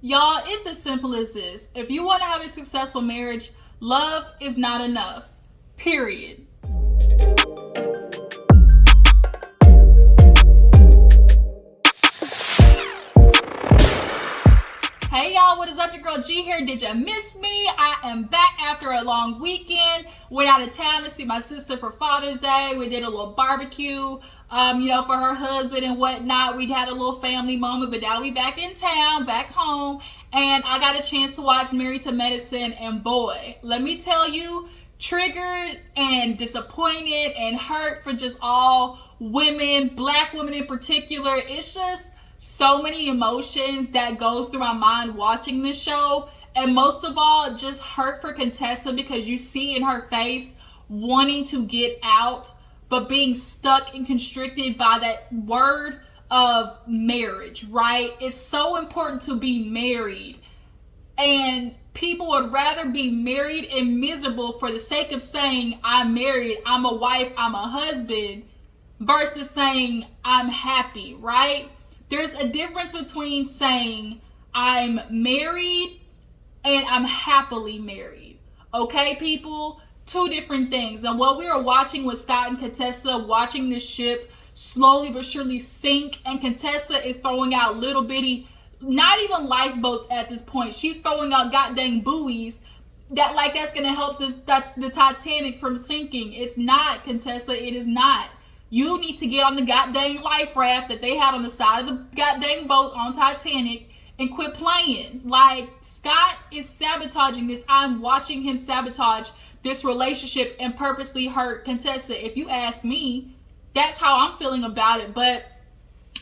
Y'all, it's as simple as this. If you want to have a successful marriage, love is not enough. Period. Hey y'all, what is up? Your girl G here. Did you miss me? I am back after a long weekend. Went out of town to see my sister for Father's Day. We did a little barbecue, for her husband and whatnot. We had a little family moment, but now we back in town, back home, and I got a chance to watch Married to Medicine, and boy, let me tell you, triggered and disappointed and hurt for just all women, black women in particular. It's just so many emotions that goes through my mind watching this show, and most of all just hurt for Contessa, because you see in her face wanting to get out but being stuck and constricted by that word of marriage, right? It's so important to be married, and people would rather be married and miserable for the sake of saying I'm married, I'm a wife, I'm a husband, versus saying I'm happy, right? There's a difference between saying I'm married and I'm happily married. Okay, people? Two different things. And what we were watching was Scott and Contessa watching this ship slowly but surely sink. And Contessa is throwing out little bitty, not even lifeboats at this point. She's throwing out goddamn buoys that's going to help the Titanic from sinking. It's not, Contessa. It is not. You need to get on the goddamn life raft that they had on the side of the goddamn boat on Titanic and quit playing. Like, Scott is sabotaging this. I'm watching him sabotage this relationship and purposely hurt Contessa. If you ask me, that's how I'm feeling about it. But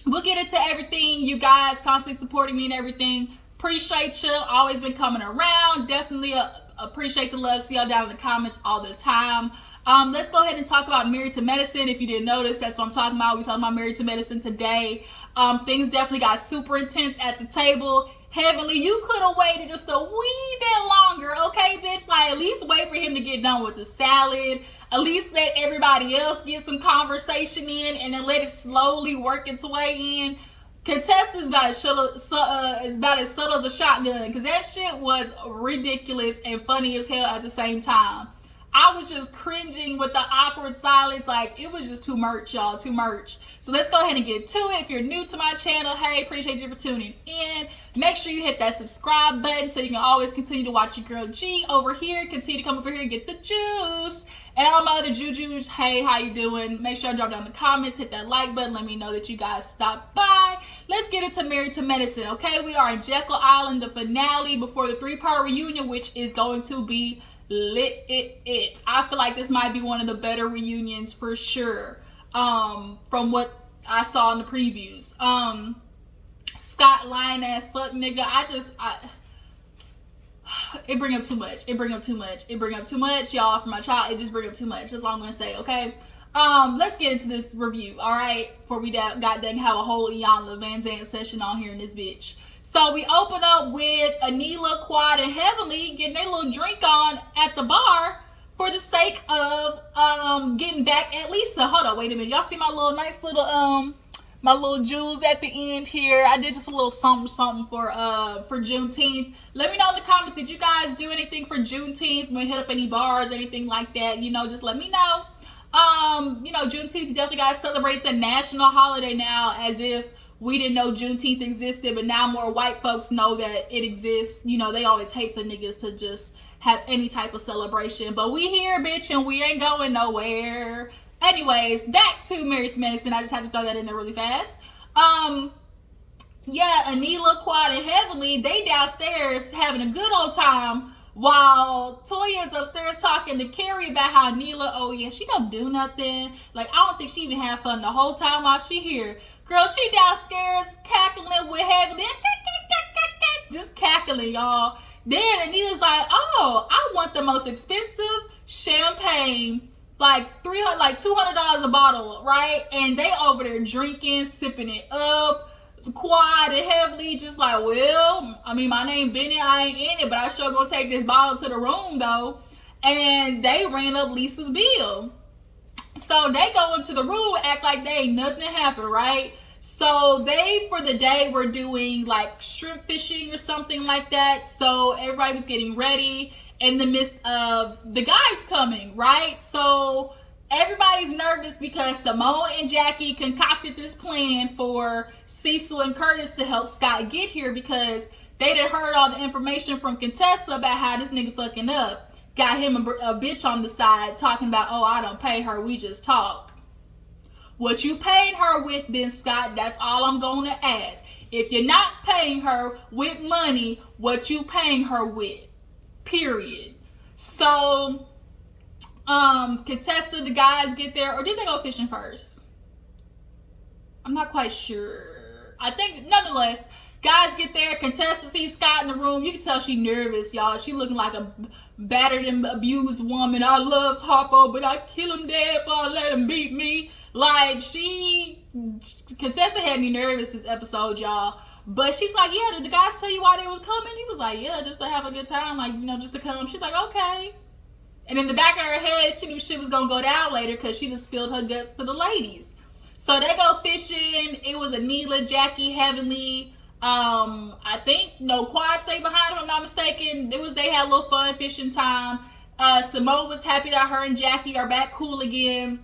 we'll get into everything. You guys constantly supporting me and everything. Appreciate you. Always been coming around. Definitely appreciate the love. See y'all down in the comments all the time. Let's go ahead and talk about Married to Medicine. If you didn't notice, that's what I'm talking about. We're talking about Married to Medicine today. Things definitely got super intense at the table. Heavenly, you could have waited just a wee bit longer, okay, bitch? Like, at least wait for him to get done with the salad. At least let everybody else get some conversation in, and then let it slowly work its way in. Contesta's about as subtle as a shotgun, because that shit was ridiculous and funny as hell at the same time. I was just cringing with the awkward silence. Like, it was just too much, y'all. Too much. So let's go ahead and get to it. If you're new to my channel, hey, appreciate you for tuning in. Make sure you hit that subscribe button so you can always continue to watch your girl G over here. Continue to come over here and get the juice. And all my other Jujus, hey, how you doing? Make sure I drop down the comments, hit that like button. Let me know that you guys stopped by. Let's get into Married to Medicine, okay? We are in Jekyll Island, the finale before the 3-part reunion, which is going to be lit. I feel like this might be one of the better reunions for sure, from what I saw in the previews. Scott lying ass fuck nigga, it bring up too much, y'all. For my child, it just bring up too much. That's all I'm gonna say, okay? Let's get into this review, alright? Before we got dang have a whole Anila Van Zandt session on here in this bitch. So we open up with Anila, Quad, and Heavenly getting their little drink on at the bar for the sake of getting back at Lisa. Hold on, wait a minute. Y'all see my little nice little my little jewels at the end here? I did just a little something for Juneteenth. Let me know in the comments, did you guys do anything for Juneteenth? When hit up any bars, anything like that? Just let me know. Juneteenth definitely guys celebrates a national holiday now, as if we didn't know Juneteenth existed, but now more white folks know that it exists. They always hate for niggas to just have any type of celebration. But we here, bitch, and we ain't going nowhere. Anyways, back to Married to Medicine. I just had to throw that in there really fast. Anila, Quad, and Heavenly, they downstairs having a good old time, while Toya's upstairs talking to Carrie about how Anila, oh yeah, she don't do nothing. Like, I don't think she even had fun the whole time while she here. Girl, she downstairs cackling with Heavenly. Just cackling, y'all. Then Anila's like, oh, I want the most expensive champagne. Like $200 a bottle, right? And they over there drinking, sipping it up. Quad and Heavenly just like, well, I mean, my name Benny, I ain't in it, but I sure gonna take this bottle to the room though. And they ran up Lisa's bill. So they go into the room, act like they ain't nothing happened, right? So they, for the day, were doing like shrimp fishing or something like that. So everybody was getting ready in the midst of the guys coming, right? So everybody's nervous because Simone and Jackie concocted this plan for Cecil and Curtis to help Scott get here, because they'd heard all the information from Contessa about how this nigga fucking up. Got him a bitch on the side talking about, oh, I don't pay her, we just talk. What you paid her with then, Scott? That's all I'm going to ask. If you're not paying her with money, what you paying her with? Period. So, Contessa, the guys get there, or did they go fishing first? I'm not quite sure. I think, nonetheless, guys get there. Contessa sees Scott in the room. You can tell she nervous, y'all. She looking like a battered and abused woman. I love Harpo, but I kill him dead if I let him beat me. Like, Contessa had me nervous this episode, y'all. But she's like, yeah, did the guys tell you why they was coming? He was like, yeah, just to have a good time, like, just to come. She's like, okay. And in the back of her head, she knew shit was going to go down later because she just spilled her guts to the ladies. So they go fishing. It was Anila, Jackie, Heavenly. I think, Quad stayed behind, if I'm not mistaken. They had a little fun fishing time. Simone was happy that her and Jackie are back cool again.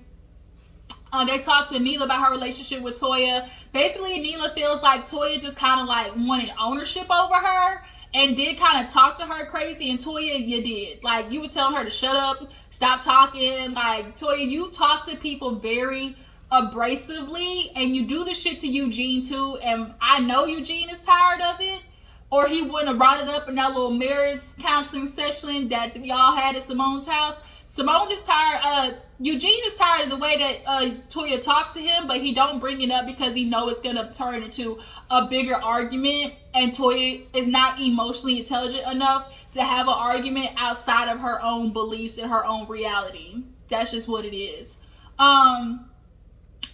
They talked to Anila about her relationship with Toya. Basically, Anila feels like Toya just kind of like wanted ownership over her and did kind of talk to her crazy. And Toya, you did. Like, you were telling her to shut up, stop talking. Like, Toya, you talk to people very abrasively, and you do the shit to Eugene too. And I know Eugene is tired of it, or he wouldn't have brought it up in that little marriage counseling session that y'all had at Simone's house. Simone is tired. Eugene is tired of the way that Toya talks to him, but he don't bring it up because he knows it's gonna turn into a bigger argument, and Toya is not emotionally intelligent enough to have an argument outside of her own beliefs and her own reality. That's just what it is.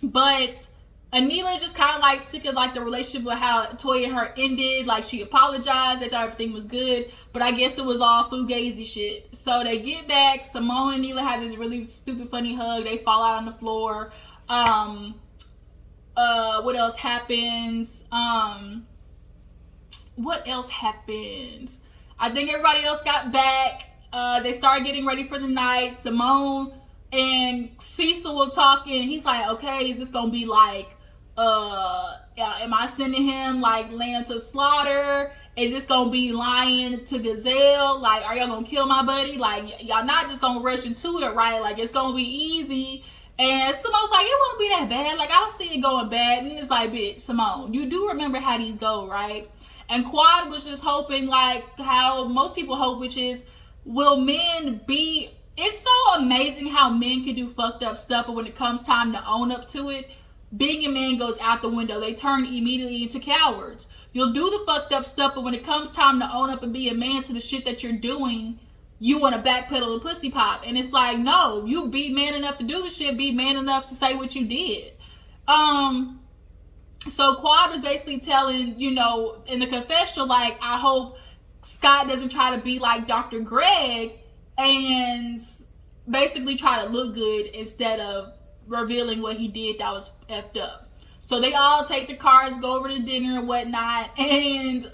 But Anila just kind of like sick of like the relationship with how Toya and her ended. Like, she apologized, they thought everything was good, but I guess it was all fugazi shit. So they get back. Simone and Anila have this really stupid funny hug. They fall out on the floor. What else happens? What else happened? I think everybody else got back. They started getting ready for the night. Simone and Cecil were talking. He's like, okay, is this gonna be like, am I sending him like lamb to slaughter? Is this gonna be lion to gazelle? Like, are y'all gonna kill my buddy? Like, y'all not just gonna rush into it, right? Like, it's gonna be easy. And Simone's like, it won't be that bad. Like, I don't see it going bad. And it's like, bitch, Simone, you do remember how these go, right? And Quad was just hoping, like how most people hope, which is, will men be... It's so amazing how men can do fucked up stuff, but when it comes time to own up to it, being a man goes out the window. They turn immediately into cowards. You'll do the fucked up stuff, but when it comes time to own up and be a man to the shit that you're doing, you want to backpedal and pussy pop. And it's like, no, you be man enough to do the shit, be man enough to say what you did. So Quad was basically telling, in the confessional, like, I hope Scott doesn't try to be like Dr. Greg and basically try to look good instead of revealing what he did that was effed up. So they all take the cars, go over to dinner and whatnot, and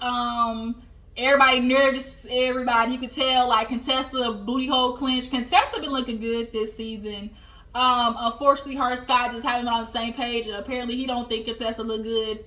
everybody nervous. Everybody, you could tell, like, Contessa booty hole clenched. Contessa been looking good this season. Unfortunately, her and Scott just haven't been on the same page, and apparently he don't think Contessa look good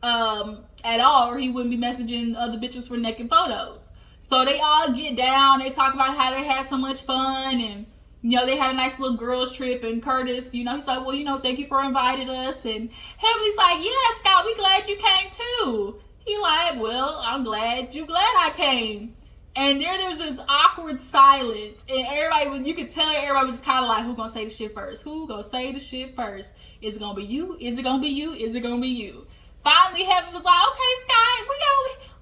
at all, or he wouldn't be messaging other bitches for naked photos. So they all get down. They talk about how they had so much fun, and they had a nice little girls trip. And Curtis, he's like, well, thank you for inviting us. And Heavenly's like, yeah, Scott, we glad you came too. He like, well, I'm glad I came. And there was this awkward silence, and you could tell everybody was kind of like, who gonna say the shit first? Who gonna say the shit first? Is it gonna be you? Is it gonna be you? Is it gonna be you? Finally, Heaven was like, okay, Scott,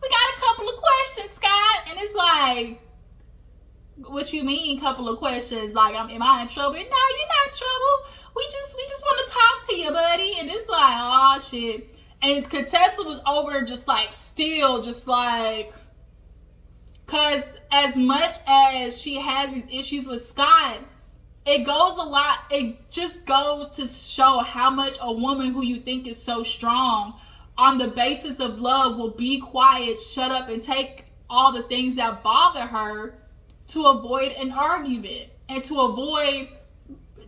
we got a couple of questions, Scott. And it's like, what you mean, couple of questions? Like, am I in trouble? No, you're not in trouble. We just want to talk to you, buddy. And it's like, oh shit. And Contessa was over just like, still just like, cause as much as she has these issues with Scott, it just goes to show how much a woman who you think is so strong on the basis of love will be quiet, shut up, and take all the things that bother her to avoid an argument and to avoid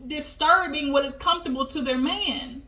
disturbing what is comfortable to their man.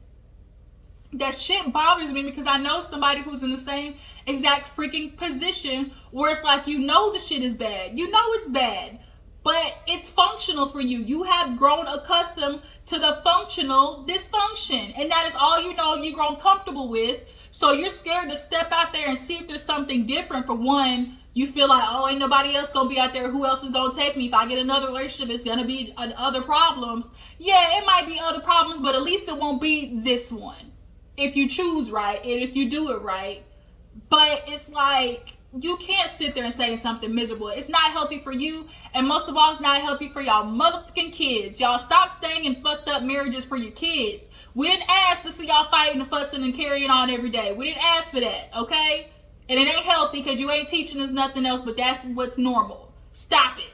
That shit bothers me because I know somebody who's in the same exact freaking position where it's like, you know the shit is bad. You know it's bad, but it's functional for you. You have grown accustomed to the functional dysfunction, and that is all you know, you've grown comfortable with. So you're scared to step out there and see if there's something different. For one, you feel like, oh, ain't nobody else gonna be out there. Who else is gonna take me? If I get another relationship, it's gonna be other problems. Yeah, it might be other problems, but at least it won't be this one. If you choose right and if you do it right. But it's like, you can't sit there and say something miserable. It's not healthy for you, and most of all, it's not healthy for y'all motherfucking kids. Y'all stop staying in fucked up marriages for your kids. We didn't ask to see y'all fighting and fussing and carrying on every day. We didn't ask for that, okay? And it ain't healthy because you ain't teaching us nothing else, but that's what's normal. Stop it.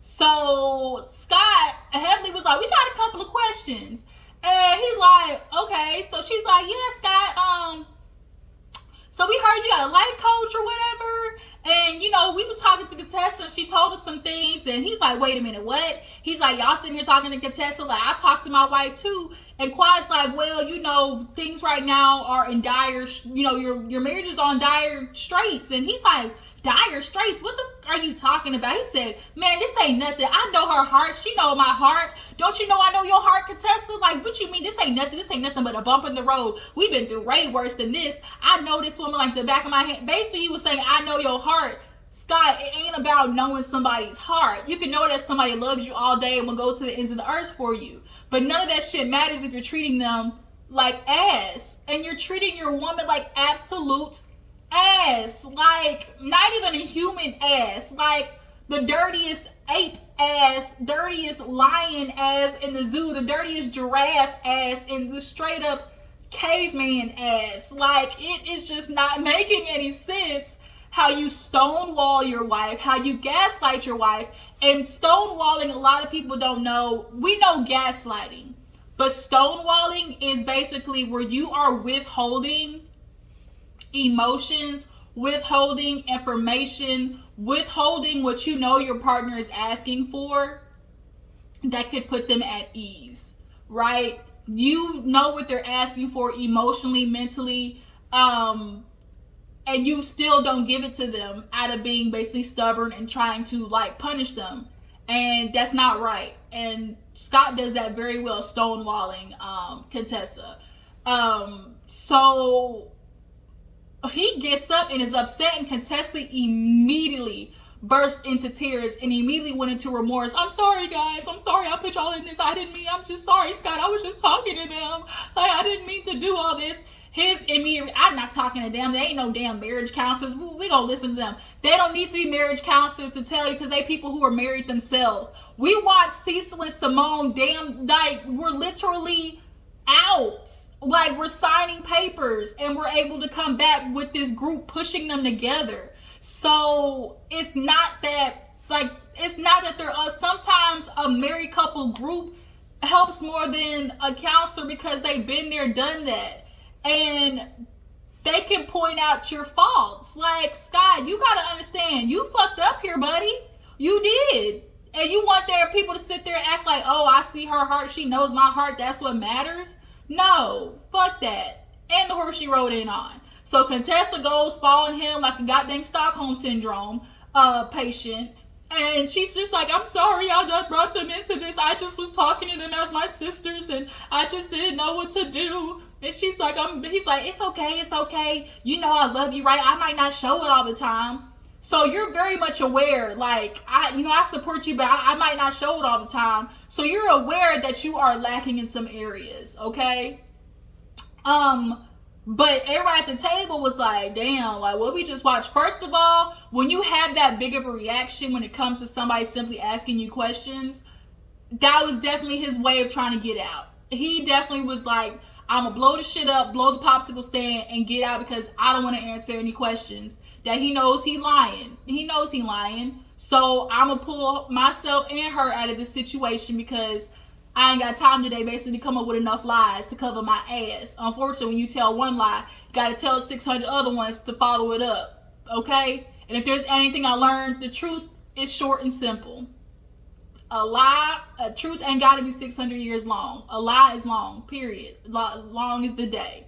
So Scott Heavily was like, we got a couple of questions. And he's like, okay. So she's like, yeah, Scott, so we heard you got a life coach or whatever. And, you know, we was talking to Contessa. She told us some things. And he's like, wait a minute, what? He's like, y'all sitting here talking to Contessa. Like, I talked to my wife, too. And Quad's like, well, you know, things right now are in dire, you know, your marriage is on dire straits. And he's like, dire straits? What the f are you talking about? He said, man, this ain't nothing. I know her heart. She know my heart. Don't you know I know your heart, Contessa? Like, what you mean? This ain't nothing. This ain't nothing but a bump in the road. We've been through way worse than this. I know this woman like the back of my hand. Basically, he was saying, I know your heart. Scott, it ain't about knowing somebody's heart. You can know that somebody loves you all day and will go to the ends of the earth for you. But none of that shit matters if you're treating them like ass. And you're treating your woman like absolute ass. Like, not even a human ass. Like, the dirtiest ape ass, dirtiest lion ass in the zoo, the dirtiest giraffe ass, and the straight up caveman ass. Like, it is just not making any sense how you stonewall your wife, how you gaslight your wife. And stonewalling, a lot of people don't know. We know gaslighting, but stonewalling is basically where you are withholding emotions, withholding information, withholding what you know your partner is asking for that could put them at ease, right? You know what they're asking for emotionally, mentally, and you still don't give it to them out of being basically stubborn and trying to like punish them. And that's not right. And Scott does that very well, stonewalling Contessa. So he gets up and is upset, and Contessa immediately burst into tears and immediately went into remorse. I'm sorry, guys. I'm sorry I put y'all in this. I didn't mean. I'm just sorry, Scott. I was just talking to them. Like, I didn't mean to do all this. His immediate, I'm not talking to them. They ain't no damn marriage counselors. We gonna listen to them. They don't need to be marriage counselors to tell you, because they people who are married themselves. We watched Cecil and Simone, damn, like, we're literally out. Like, we're signing papers and we're able to come back with this group pushing them together. So it's not that, like, it's not that there are, sometimes a married couple group helps more than a counselor because they've been there, done that. And they can point out your faults. Like, Scott, you gotta understand, you fucked up here, buddy. You did. And you want their people to sit there and act like, oh, I see her heart, she knows my heart, that's what matters. No, fuck that. And the horse she rode in on. So Contessa goes following him like a goddamn Stockholm Syndrome patient. And she's just like, I'm sorry I brought them into this. I just was talking to them as my sisters and I just didn't know what to do. And she's like, he's like, it's okay, it's okay. You know I love you, right? I might not show it all the time. So you're very much aware, like, I support you, but I might not show it all the time. So you're aware that you are lacking in some areas, okay? But everybody at the table was like, damn, like, what we just watched. First of all, when you have that big of a reaction when it comes to somebody simply asking you questions, that was definitely his way of trying to get out. He definitely was like, I'm gonna blow the shit up, blow the popsicle stand, and get out because I don't want to answer any questions. That he knows he lying. He knows he lying. So I'm going to pull myself and her out of this situation because I ain't got time today basically to come up with enough lies to cover my ass. Unfortunately, when you tell one lie, you got to tell 600 other ones to follow it up. Okay? And if there's anything I learned, the truth is short and simple. A truth ain't got to be 600 years long. A lie is long, period. Long is the day.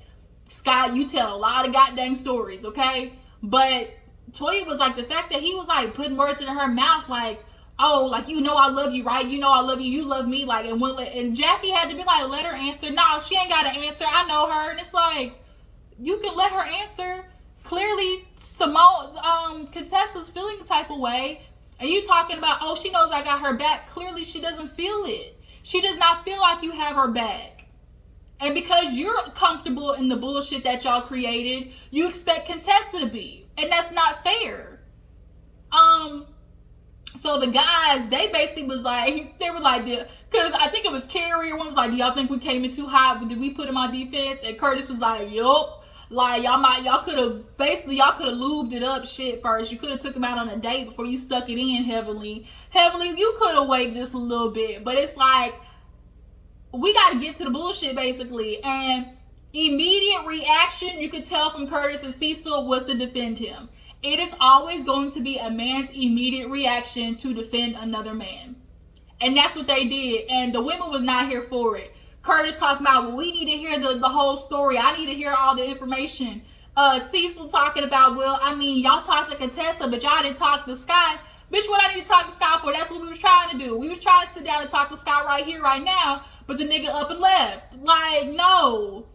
Scott, you tell a lot of goddamn stories, okay? But Toya was like, the fact that he was like putting words in her mouth, like, oh, like, you know I love you, right? You know I love you, you love me, like, and Jackie had to be like, let her answer. No, she ain't got to answer. I know her. And it's like, you can let her answer. Clearly, Contessa's feeling the type of way. And you talking about, oh, she knows I got her back. Clearly, she doesn't feel it. She does not feel like you have her back. And because you're comfortable in the bullshit that y'all created, you expect Contessa to be. And that's not fair. So the guys, they basically was like, they were like, because I think it was Carrie or one was like, do y'all think we came in too hot? Did we put him on defense? And Curtis was like, yup. Like, y'all could have lubed it up shit first. You could have took him out on a date before you stuck it in heavily. You could have waited just a little bit. But it's like, we got to get to the bullshit, basically. And immediate reaction, you could tell from Curtis and Cecil, was to defend him. It is always going to be a man's immediate reaction to defend another man. And that's what they did. And the women was not here for it. Curtis talking about, well, we need to hear the whole story. I need to hear all the information. Cecil talking about, well, I mean, y'all talked to Contessa, but y'all didn't talk to Scott. Bitch, what I need to talk to Scott for? That's what we was trying to do. We was trying to sit down and talk to Scott right here, right now, but the nigga up and left. Like, no.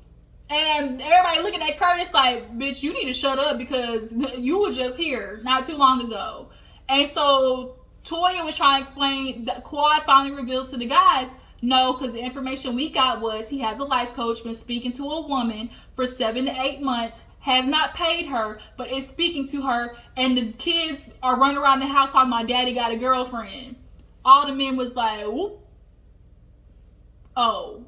And everybody looking at Curtis like, bitch, you need to shut up because you were just here not too long ago. And so Toya was trying to explain that Quad finally reveals to the guys, no, because the information we got was he has a life coach, been speaking to a woman for 7 to 8 months, has not paid her, but is speaking to her, and the kids are running around the house talking, my daddy got a girlfriend. All the men was like, whoop. Oh.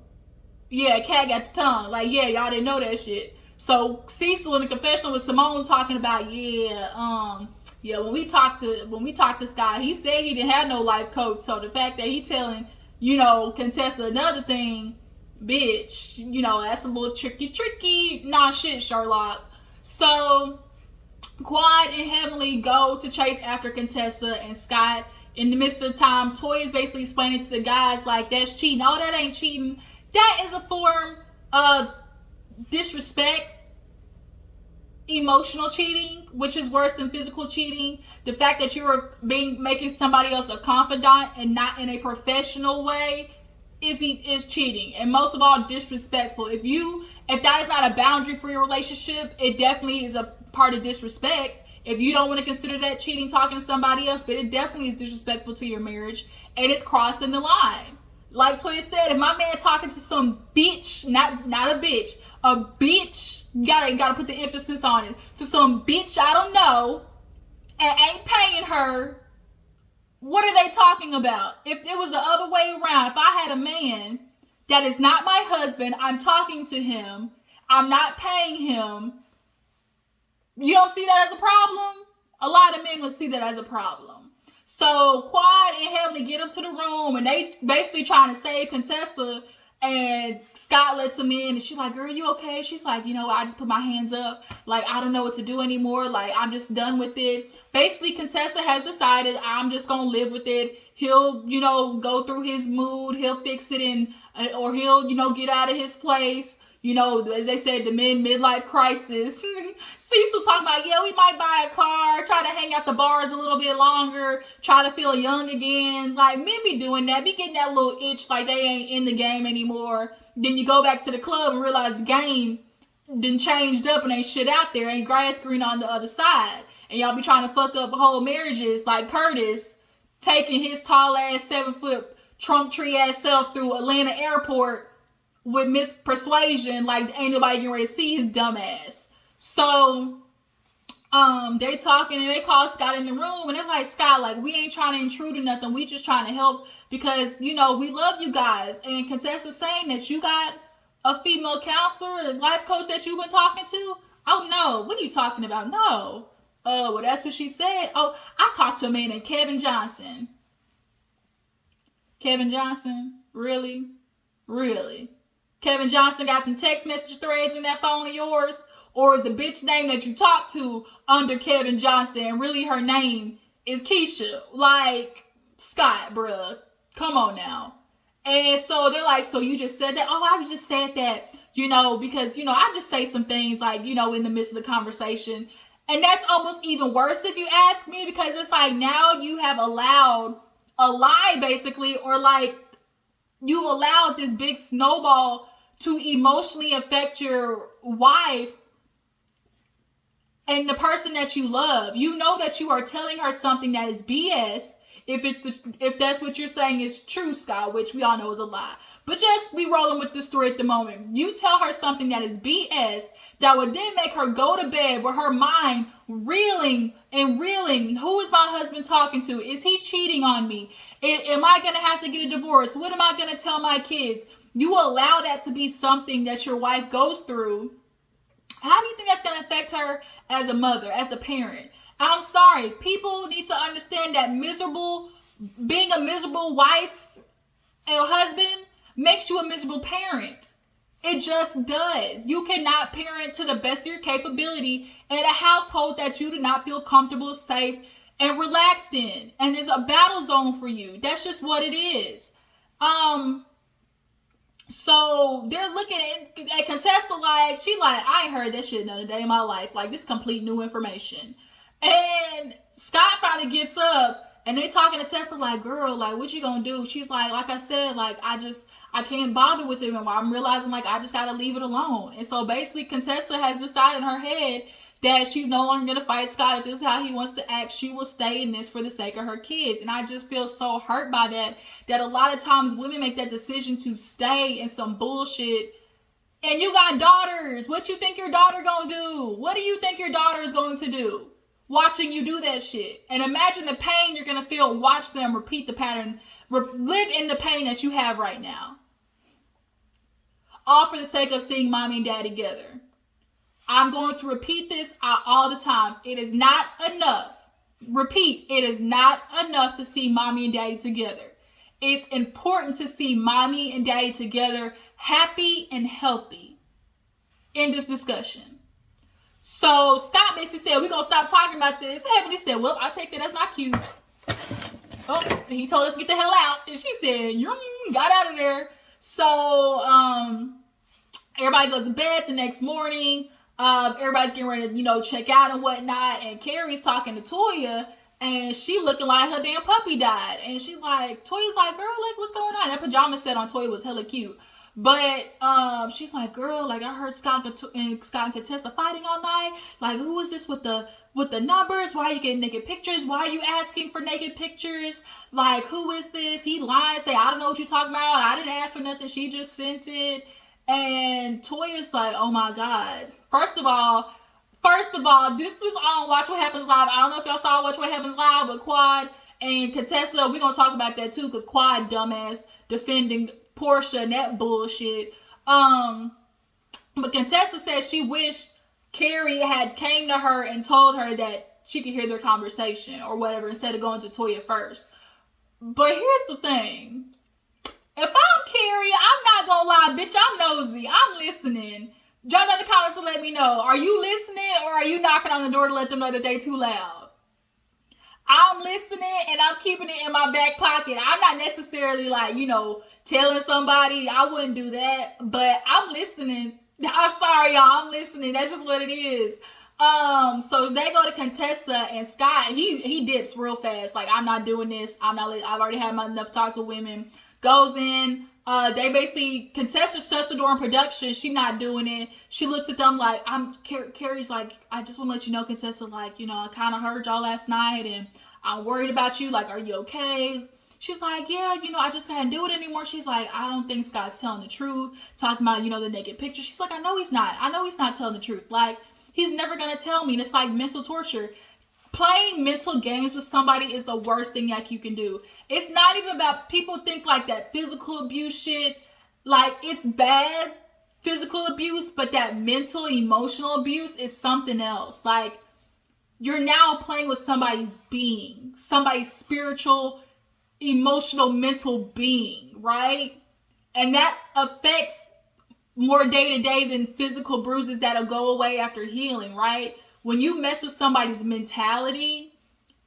Yeah, cat got the tongue. Like, yeah, y'all didn't know that shit. So Cecil in the confessional with Simone talking about, when we talked to Scott, he said he didn't have no life coach. So the fact that he telling, Contessa another thing, bitch, that's a little tricky. Nah, shit, Sherlock. So Quad and Heavenly go to chase after Contessa and Scott. In the midst of the time, Toy is basically explaining to the guys, like, that's cheating. Oh, that ain't cheating. That is a form of disrespect, emotional cheating, which is worse than physical cheating. The fact that you are making somebody else a confidant and not in a professional way is cheating, and most of all, disrespectful. If that is not a boundary for your relationship, it definitely is a part of disrespect. If you don't want to consider that cheating, talking to somebody else, but it definitely is disrespectful to your marriage, and it's crossing the line. Like Toya said, if my man talking to some bitch, not a bitch, you gotta put the emphasis on it, to some bitch I don't know, and ain't paying her, what are they talking about? If it was the other way around, if I had a man that is not my husband, I'm talking to him, I'm not paying him, you don't see that as a problem? A lot of men would see that as a problem. So Quad and Heavenly get him to the room, and they basically trying to save Contessa, and Scott lets him in, and she's like, girl, you okay? She's like, I just put my hands up. Like, I don't know what to do anymore. Like, I'm just done with it. Basically, Contessa has decided, I'm just going to live with it. He'll, go through his mood. He'll fix it or he'll, get out of his place. As they said, the midlife crisis. Cecil talking about, we might buy a car, try to hang out the bars a little bit longer, try to feel young again. Like, men be doing that, be getting that little itch like they ain't in the game anymore. Then you go back to the club and realize the game done changed up and ain't shit out there, ain't grass green on the other side. And y'all be trying to fuck up whole marriages, like Curtis taking his tall ass 7-foot trunk tree ass self through Atlanta airport with Miss Persuasion, like ain't nobody getting ready to see his dumb ass. So they talking and they call Scott in the room, and they're like, Scott, like, we ain't trying to intrude or nothing, we just trying to help because we love you guys. And Contessa's saying that you got a female counselor, a life coach that you've been talking to. Oh no, what are you talking about? No, Oh, well, that's what she said. Oh, I talked to a man named Kevin Johnson. Kevin Johnson? Really? Really? Kevin Johnson got some text message threads in that phone of yours? Or is the bitch name that you talked to under Kevin Johnson and really her name is Keisha? Like, Scott, bruh. Come on now. And so they're like, so you just said that? Oh, I just said that, because, I just say some things like, in the midst of the conversation. And that's almost even worse if you ask me, because it's like now you have allowed a lie basically, or like you've allowed this big snowball to emotionally affect your wife and the person that you love. You know that you are telling her something that is BS. If that's what you're saying is true, Scott, which we all know is a lie. But just we rolling with the story at the moment. You tell her something that is BS that would then make her go to bed with her mind reeling and reeling. Who is my husband talking to? Is he cheating on me? Am I going to have to get a divorce? What am I going to tell my kids? You allow that to be something that your wife goes through. How do you think that's going to affect her as a mother, as a parent? I'm sorry. People need to understand that being a miserable wife and a husband makes you a miserable parent. It just does. You cannot parent to the best of your capability in a household that you do not feel comfortable, safe, and relaxed in. And it's a battle zone for you. That's just what it is. So they're looking at Contessa like, I ain't heard that shit another day in my life. Like, this complete new information. And Scott finally gets up and they talking to Tessa like, girl, like, what you gonna do? She's like I said, like, I can't bother with it anymore. I'm realizing like I just gotta leave it alone. And so basically Contessa has decided in her head that she's no longer gonna fight Scott. If this is how he wants to act, she will stay in this for the sake of her kids. And I just feel so hurt by that a lot of times women make that decision to stay in some bullshit. And you got daughters. What you think your daughter gonna do? What do you think your daughter is going to do? Watching you do that shit. And imagine the pain you're gonna feel. Watch them repeat the pattern. Live in the pain that you have right now. All for the sake of seeing mommy and daddy together. I'm going to repeat this all the time. It is not enough. Repeat, it is not enough to see mommy and daddy together. It's important to see mommy and daddy together, happy and healthy. In this discussion. So Scott basically said, we're going to stop talking about this. Heavenly said, well, I'll take that as my cue. Oh, he told us to get the hell out. And she said, got out of there. So everybody goes to bed the next morning. Everybody's getting ready to, check out and whatnot. And Carrie's talking to Toya. And she looking like her damn puppy died. And she like, Toya's like, girl, like, what's going on? That pajama set on Toya was hella cute. But she's like, girl, like, I heard Scott and Contessa fighting all night. Like, who is this with the numbers? Why are you getting naked pictures? Why are you asking for naked pictures? Like, who is this? He lied, say, I don't know what you're talking about. I didn't ask for nothing. She just sent it. And Toya's like, oh my God. First of all, this was on Watch What Happens Live. I don't know if y'all saw Watch What Happens Live, but Quad and Contessa, we're going to talk about that too, because Quad, dumbass, defending Portia and that bullshit. But Contessa said she wished Carrie had came to her and told her that she could hear their conversation or whatever instead of going to Toya first. But here's the thing. If I'm Carrie, I'm not gonna lie, bitch, I'm nosy. I'm listening. Drop down in the comments and let me know. Are you listening or are you knocking on the door to let them know that they too loud? I'm listening and I'm keeping it in my back pocket. I'm not necessarily like, telling somebody. I wouldn't do that. But I'm listening. I'm sorry, y'all. I'm listening. That's just what it is. So they go to Contessa and Scott. He dips real fast. Like, I'm not doing this. I've already had enough talks with women. Goes in. They basically, Contessa shuts the door in production. She's not doing it. She looks at them like, Carrie's like, I just want to let you know, Contessa, like, I kind of heard y'all last night and I'm worried about you. Like, are you okay? She's like, yeah, I just can't do it anymore. She's like, I don't think Scott's telling the truth. Talking about, the naked picture. She's like, I know he's not. I know he's not telling the truth. Like, he's never going to tell me. And it's like mental torture. Playing mental games with somebody is the worst thing that you can do. It's not even about, people think like that physical abuse shit, like it's bad physical abuse, but that mental, emotional abuse is something else. Like, you're now playing with somebody's being, somebody's spiritual, emotional, mental being, right? And that affects more day to day than physical bruises that'll go away after healing, right? When you mess with somebody's mentality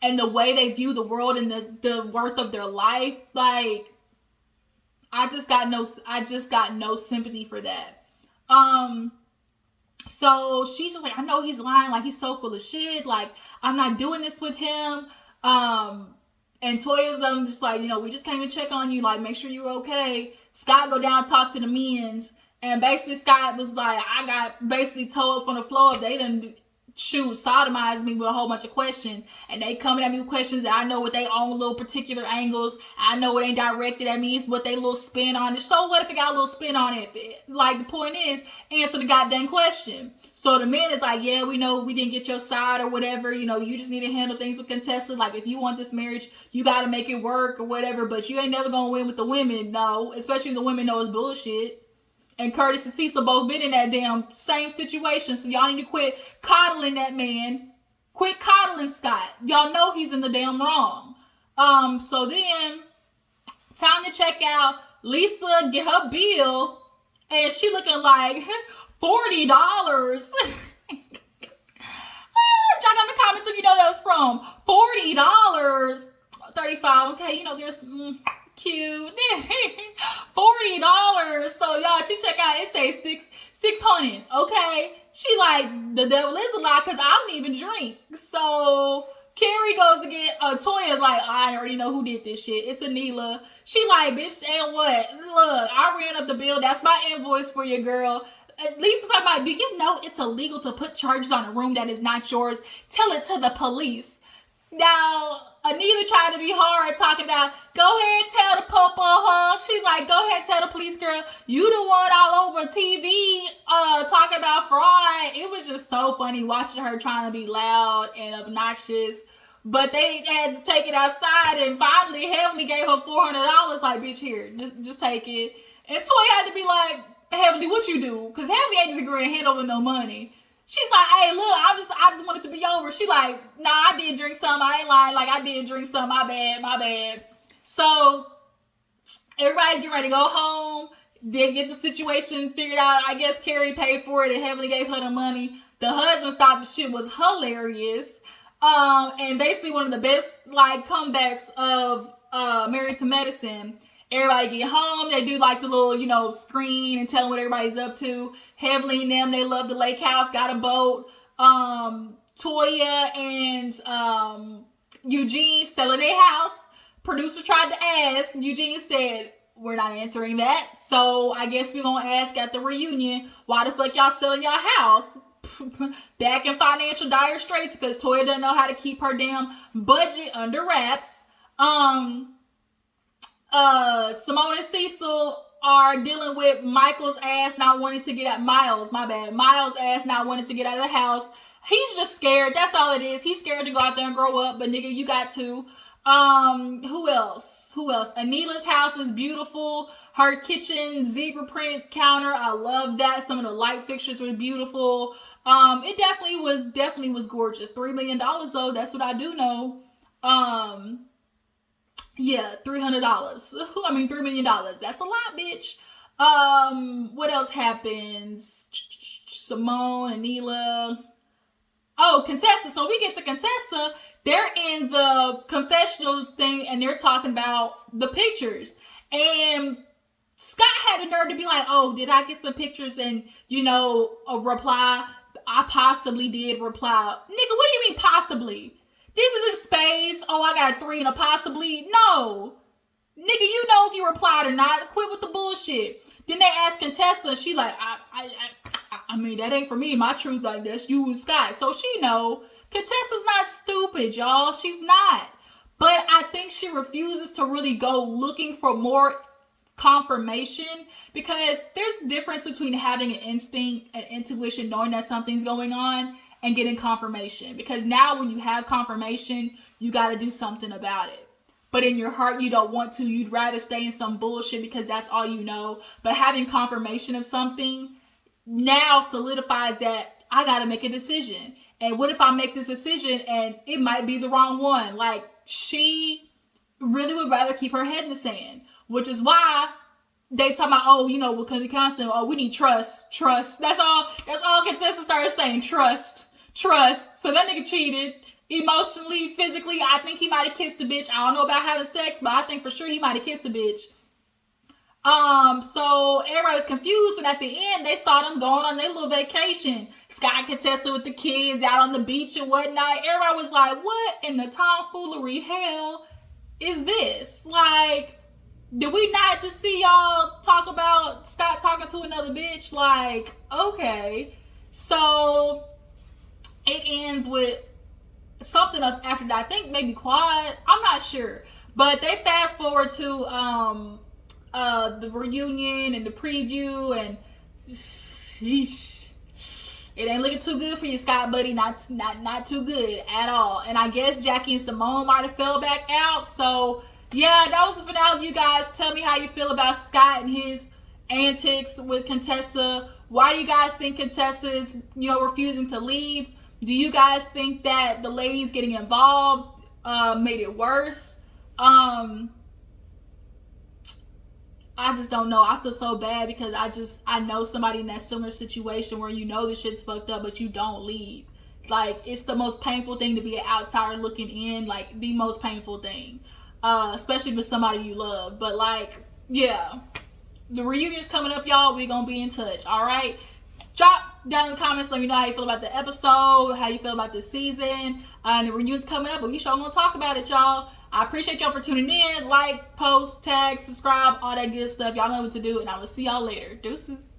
and the way they view the world and the worth of their life, like, I just got no sympathy for that. So she's just like, I know he's lying, like he's so full of shit, like I'm not doing this with him. And Toya's just like, we just came and check on you, like make sure you're okay. Scott go down, talk to the men's, and basically Scott was like, I got basically told from the floor they done sodomized me with a whole bunch of questions, and they coming at me with questions that I know what they own little particular angles. I know it ain't directed at me, it's what they little spin on it. So what if it got a little spin on it? Like, the point is, answer the goddamn question. So the man is like, yeah, we know we didn't get your side or whatever, you just need to handle things with Contessa. Like, if you want this marriage, you got to make it work or whatever, but you ain't never gonna win with the women, no, especially if the women know it's bullshit. And Curtis and Cecil both been in that damn same situation. So y'all need to quit coddling that man. Quit coddling Scott. Y'all know he's in the damn wrong. So then, time to check out. Lisa get her bill, and she looking like $40. Jot down the comments if you know that was from. $40. 35. Okay, there's cute. $40. So y'all, she check out, it says $600. Okay, she like, the devil is a lie, because I don't even drink. So Carrie goes to get Toya, like, I already know who did this shit. It's Anila. She like, bitch, and what? Look, I ran up the bill. That's my invoice for you, girl. At least talking about, do you know it's illegal to put charges on a room that is not yours? Tell it to the police. Now, Anila tried to be hard, talking about, go ahead, tell the popo, huh? She's like, go ahead, tell the police, girl. You the one all over TV talking about fraud. It was just so funny watching her trying to be loud and obnoxious. But they had to take it outside, and finally Heavenly gave her $400. Like, bitch, here, just take it. And Toy had to be like, Heavenly, what you do? Because Heavenly ain't just agreeing to hand over no money. She's like, hey, look, I just wanted to be over. She like, nah, I did drink some. I ain't lying. Like, I did drink some. My bad. So everybody's getting ready to go home. They get the situation figured out. I guess Carrie paid for it and Heavenly gave her the money. The husband thought the shit was hilarious. And basically one of the best, like, comebacks of Married to Medicine. Everybody get home. They do, like, the little, screen and tell them what everybody's up to. Heavenly and them, they love the lake house, got a boat. Toya and Eugene selling their house. Producer tried to ask. Eugene said, we're not answering that. So I guess we're going to ask at the reunion, why the fuck y'all selling y'all house? Back in financial dire straits because Toya doesn't know how to keep her damn budget under wraps. Simone and Cecil are dealing with Michael's ass not wanting to get out. Miles ass not wanting to get out of the house. He's just scared. That's all it is. He's scared to go out there and grow up, but nigga, you got to. Who else? Anila's house is beautiful. Her kitchen zebra print counter, I love that. Some of the light fixtures were beautiful. It definitely was gorgeous. $3 million though, that's what I do know. Yeah, $300. $3 million. That's a lot, bitch. What else happens? Simone, Anila. Oh, Contessa. So we get to Contessa. They're in the confessional thing and they're talking about the pictures. And Scott had the nerve to be like, oh, did I get some pictures? And, a reply. I possibly did reply. Nigga, what do you mean possibly? This is in space. Oh, I got a 3 and a possibly. No. Nigga, if you replied or not. Quit with the bullshit. Then they asked Contessa. She like, that ain't for me. My truth like this. You and Scott. So she know. Contessa's not stupid, y'all. She's not. But I think she refuses to really go looking for more confirmation, because there's a difference between having an instinct and intuition, knowing that something's going on, and getting confirmation. Because now when you have confirmation, you got to do something about it. But in your heart, you don't want to. You'd rather stay in some bullshit because that's all you know. But having confirmation of something now solidifies that I got to make a decision. And what if I make this decision and it might be the wrong one? Like, she really would rather keep her head in the sand, which is why they talk about, oh, you know, we're constant, oh, we need trust. That's all contestants started saying, trust. So that nigga cheated emotionally, physically. I think he might have kissed a bitch. I don't know about having sex, but I think for sure he might have kissed a bitch. So everybody was confused, but at the end, they saw them going on their little vacation. Scott contested with the kids out on the beach and whatnot. Everybody was like, what in the tomfoolery hell is this? Like, did we not just see y'all talk about Scott talking to another bitch? Like, okay. So it ends with something else after that. I think maybe quad. I'm not sure. But they fast forward to the reunion and the preview, and sheesh, it ain't looking too good for you, Scott, buddy. Not too good at all. And I guess Jackie and Simone might have fell back out. So yeah, that was the finale, you guys. Tell me how you feel about Scott and his antics with Contessa. Why do you guys think Contessa is, you know, refusing to leave? Do you guys think that the ladies getting involved made it worse? I just don't know. I feel so bad because I know somebody in that similar situation where you know the shit's fucked up, but you don't leave. Like, it's the most painful thing to be an outsider looking in, like the most painful thing, especially with somebody you love. But like, yeah, the reunion's coming up, y'all. We're gonna be in touch. All right, drop down in the comments. Let me know how you feel about the episode, how you feel about this season, and the reunion's coming up. But we sure gonna talk about it, y'all. I appreciate y'all for tuning in. Like, post, tag, subscribe, all that good stuff. Y'all know what to do, and I will see y'all later. Deuces.